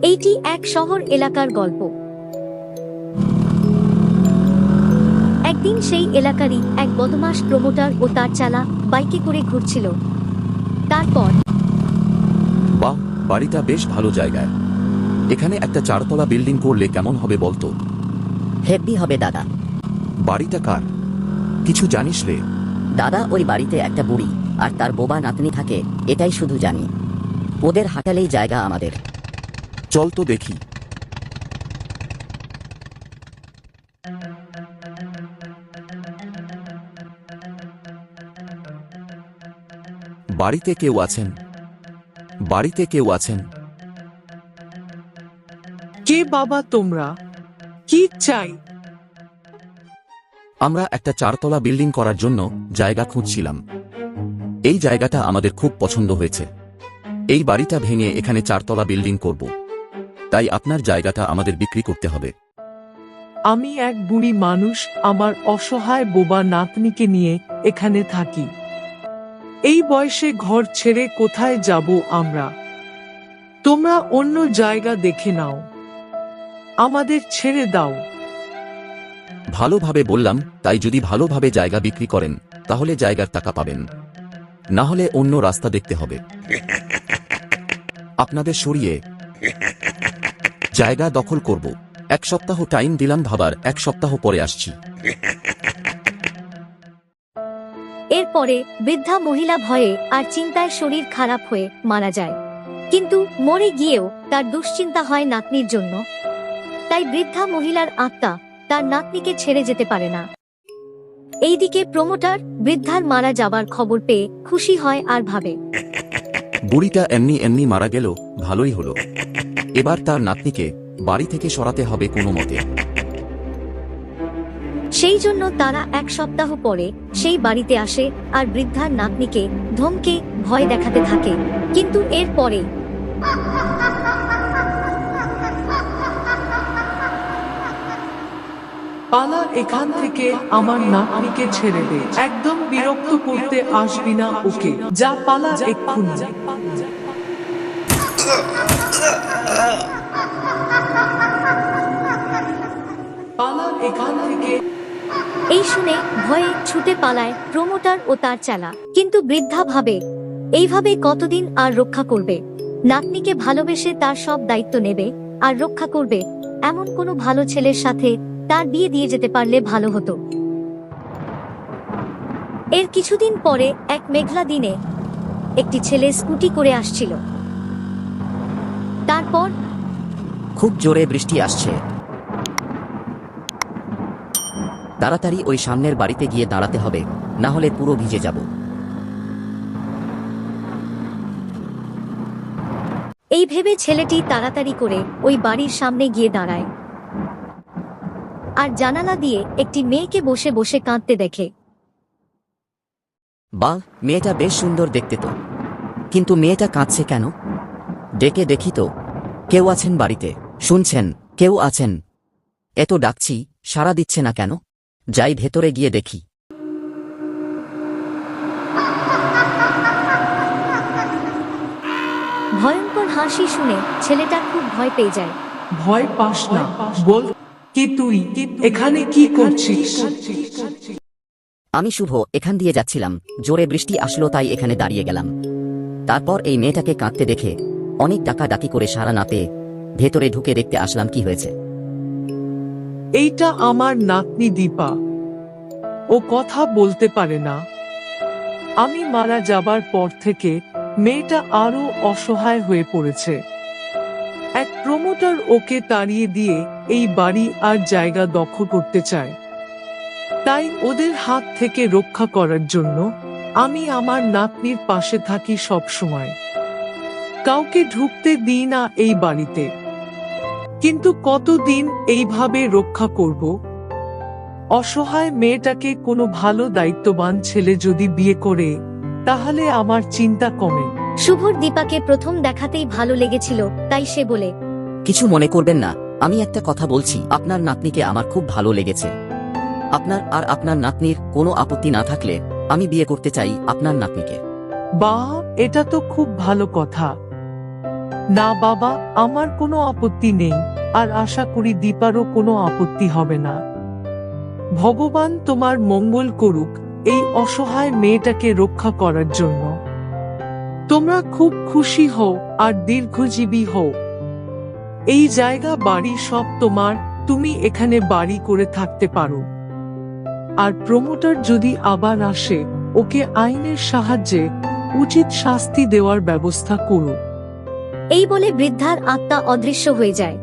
এইটি এক শহর এলাকার গল্প। একদিন সেই এলাকারই এক বদমাশ প্রমোটার ও তার চালা বাইকে করে ঘুরছিল। তারপর বাহ, বাড়িটা বেশ ভালো জায়গায়। এখানে একটা 4তলা বিল্ডিং করলে কেমন হবে বলতো? হেব্বি হবে দাদা। বাড়িটা কার কিছু জানিস রে? দাদা, ওই বাড়িতে একটা বুড়ি আর তার বোবা নাতনি থাকে, এটাই শুধু জানি। ওদের হাঁটালেই জায়গা আমাদের। চল তো দেখি। বাড়িতে কেউ আছেন? বাড়িতে কেউ আছেন? কে বাবা তোমরা? কি চাই? আমরা একটা 4তলা বিল্ডিং করার জন্য জায়গা খুঁজছিলাম। এই জায়গাটা আমাদের খুব পছন্দ হয়েছে। এই বাড়িটা ভেঙে এখানে 4তলা বিল্ডিং করব। তাই আপনার জায়গাটা আমাদের বিক্রি করতে হবে। আমি এক বুড়ি মানুষ, আমার অসহায় বোবা নাতনিকে নিয়ে এখানে থাকি। এই বয়সে ঘর ছেড়ে কোথায় যাব আমরা? তোমরা অন্য জায়গা দেখে নাও, আমাদের ছেড়ে দাও। ভালোভাবে বললাম, তাই যদি ভালোভাবে জায়গা বিক্রি করেন তাহলে জায়গার টাকা পাবেন, না হলে অন্য রাস্তা দেখতে হবে। আপনাদের সরিয়ে জায়গা দখল করব। 1 সপ্তাহ টাইম দিলাম ভাবার, 1 সপ্তাহ পরে আসছি। এরপরে বৃদ্ধা মহিলা ভয়ে আর চিন্তায় শরীর খারাপ হয়ে মারা যায়। কিন্তু মরে গিয়েও তার দুশ্চিন্তা হয় নাতনির জন্য। তাই বৃদ্ধা মহিলার আত্মা তার নাতনিকে ছেড়ে যেতে পারে না। এইদিকে প্রমোটার বৃদ্ধার মারা যাবার খবর পেয়ে খুশি হয় আর ভাবে, বুড়িটা এমনি এমনি মারা গেল, ভালোই হলো। এবার তার নাতনিকে বাড়ি থেকে সরাতে হবে কোনো মতে। সেই জন্য তারা 1 সপ্তাহ পরে সেই বাড়িতে আসে আর বৃদ্ধার নাতনিকে ধমকে ভয় দেখাতে থাকে। কিন্তু এর পরে পালা এখান থেকে, আমার নাতনিকে ছেড়ে দে। একদম বিরক্ত করতে আসবি না ওকে। যা, পালা এক্ষুনি। পালা এখান থেকে। এই শুনে ভয়ে ছুটে পালায় প্রমোটার ও তার চালা। কিন্তু বৃদ্ধা ভাবে, এইভাবে কতদিন আর রক্ষা করবে? নাতনিকে ভালোবেসে তার সব দায়িত্ব নেবে আর রক্ষা করবে, এমন কোনো ভালো ছেলের সাথে তার বিয়ে দিয়ে যেতে পারলে ভালো হতো। এর কিছুদিন পরে এক মেঘলা দিনে একটি ছেলে স্কুটি করে আসছিল। তারপর খুব জোরে বৃষ্টি আসছে। তাড়াতাড়ি ওই সামনের বাড়িতে গিয়ে দাঁড়াতে হবে, না হলে পুরো ভিজে যাব। এই ভেবে ছেলেটি তাড়াতাড়ি করে ওই বাড়ির সামনে গিয়ে দাঁড়ায় আর জানালা দিয়ে একটি মেয়েকে বসে বসে কাঁদতে দেখে। বাহ, মেয়েটা বেশ সুন্দর দেখতে তো, কিন্তু মেয়েটা কাঁদছে কেন? ডেকে দেখি তো, কেউ আছেন বাড়িতে? শুনছেন? কেউ আছেন? এত ডাকছি, সাড়া দিচ্ছে না কেন? যাই ভেতরে গিয়ে দেখি। ভয়ঙ্কর হাসি শুনে ছেলেটা খুব ভয় পেয়ে যায়। ভয় পাস না, বল কি তুই এখানে কি করছিস? আমি শুভ, এখান দিয়ে যাচ্ছিলাম, জোরে বৃষ্টি আসলো তাই এখানে দাঁড়িয়ে গেলাম। তারপর এই মেয়েটাকে কাঁদতে দেখে অনেক ডাকাডাকি করে সাড়া না পেয়ে ভেতরে ঢুকে দেখতে আসলাম কি হয়েছে। এইটা আমার নাতনি দীপা। ও কথা বলতে পারে না। আমি মারা যাবার পর থেকে মেয়েটা আরো অসহায় হয়ে পড়েছে। এক প্রমোটার ওকে তাড়িয়ে দিয়ে এই বাড়ি আর জায়গা দখল করতে চায়। তাই ওদের হাত থেকে রক্ষা করার জন্য আমি আমার নাতনির পাশে থাকি সব সময়। কাউকে ঢুকতে দিই না এই বাড়িতে। কিন্তু কতদিন এইভাবে রক্ষা করব? অসহায় মেয়েটাকে কোনো ভালো দায়িত্ববান ছেলে যদি বিয়ে করে তাহলে আমার চিন্তা কমে। শুভর দীপাকে প্রথম দেখাতেই ভালো লেগেছিল, তাই সে বলে, কিছু মনে করবেন না, আমি একটা কথা বলছি, আপনার নাতনিকে আমার খুব ভালো লেগেছে। আপনার আর আপনার নাতনির কোনো আপত্তি না থাকলে আমি বিয়ে করতে চাই আপনার নাতনিকে। বাহ, এটা তো খুব ভালো কথা। না বাবা, আমার কোনো আপত্তি নেই, আর আশা করি দীপারও কোনো আপত্তি হবে না। ভগবান তোমার মঙ্গল করুক এই অসহায় মেয়েটাকে রক্ষা করার জন্য। তোমরা খুব খুশি হও আর দীর্ঘজীবী হও। এই জায়গা বাড়ি সব তোমার, তুমি এখানে বাড়ি করে থাকতে পারো। আর প্রমোটার যদি আবার আসে, ওকে আইনের সাহায্যে উচিত শাস্তি দেওয়ার ব্যবস্থা করো। এই বলে বৃদ্ধার আত্মা অদৃশ্য হয়ে যায়।